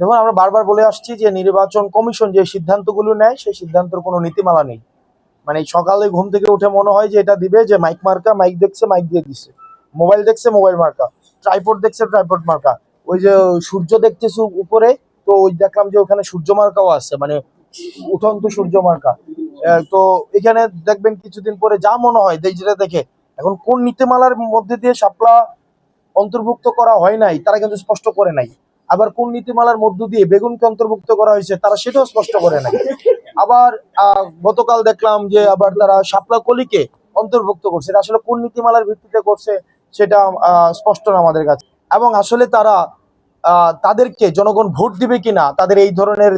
দেখুন, আমরা বারবার বলে আসছি যে নির্বাচন কমিশন যে সিদ্ধান্তগুলো নেয় সেই সিদ্ধান্তের কোনো নীতিমালা নেই। মানে সকালে ঘুম থেকে উঠে মনে হয় যে এটা দিবে, যে মাইক মার্কা, মাইক দেখছে মাইক দিয়ে দিচ্ছে, মোবাইল দেখছে মোবাইল মার্কা, ট্রাইপড দেখছে ট্রাইপড মার্কা। ওই যে সূর্য দেখতেছে উপরে, তো ওই দেখলাম যে ওখানে সূর্য মার্কাও আছে, মানে উঠন্ত সূর্য মার্কা। তো এখানে দেখবেন কিছুদিন পরে যা মনে হয় যেটা দেখে, এখন কোন নীতিমালার মধ্যে দিয়ে শাপলা অন্তর্ভুক্ত করা হয় নাই তারা কিন্তু স্পষ্ট করে নাই। আবার কোন নীতিমালার মধ্য দিয়ে বেগুনকে অন্তর্ভুক্ত করা হয়েছে তারা সেটাও স্পষ্ট করে নাই। আবার গতকাল দেখলাম যে আবার তারা শাপলা কলিকে অন্তর্ভুক্ত করছে, এটা আসলে কোন নীতিমালার ভিত্তিতে করছে সেটা স্পষ্ট না আমাদের কাছে। এবং আসলে তারা তাদেরকে জনগণ ভোট দিবে কিনা, তাদের এই ধরনের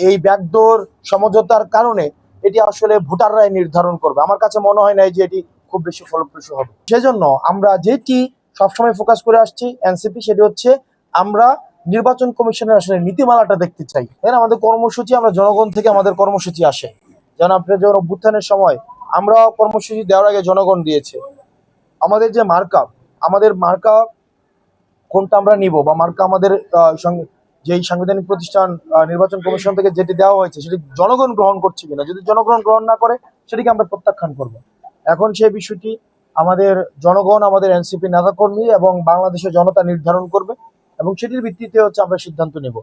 এই ব্যাকডোর সমঝোতার কারণে এটি আসলে ভোটাররাই নির্ধারণ করবে। আমার কাছে মনে হয় না যে এটি খুব বেশি ফলপ্রসূ হবে। সেজন্য আমরা যেটি সবসময় ফোকাস করে আসছি এনসিপি, সেটি হচ্ছে আমরা নির্বাচন কমিশনের আসলে নীতিমালাটা দেখতে চাই। তাই না? আমাদের কর্মসূচি, আমরা জনগণ থেকে আমাদের কর্মসূচি আসে, যেন আপনার যখন অভ্যুত্থানের সময় আমরা কর্মসূচি দেওয়ার আগে জনগণ দিয়েছে আমাদের যে মার্কা, আমাদের মার্কা কোনটা আমরা নিব, বা মার্কা আমাদের যেই সাংবিধানিক প্রতিষ্ঠান নির্বাচন কমিশন থেকে যেটি দেওয়া হয়েছে সেটি জনগণ গ্রহণ করছে কিনা। যদি জনগণ গ্রহণ না করে সেটিকে আমরা প্রত্যাখ্যান করব। এখন সেই বিষয়টি আমাদের জনগণ, আমাদের এনসিপি নেতাকর্মী এবং বাংলাদেশের জনতা নির্ধারণ করবে, এবং সেটির ভিত্তিতে হচ্ছে আমরা সিদ্ধান্ত নেব।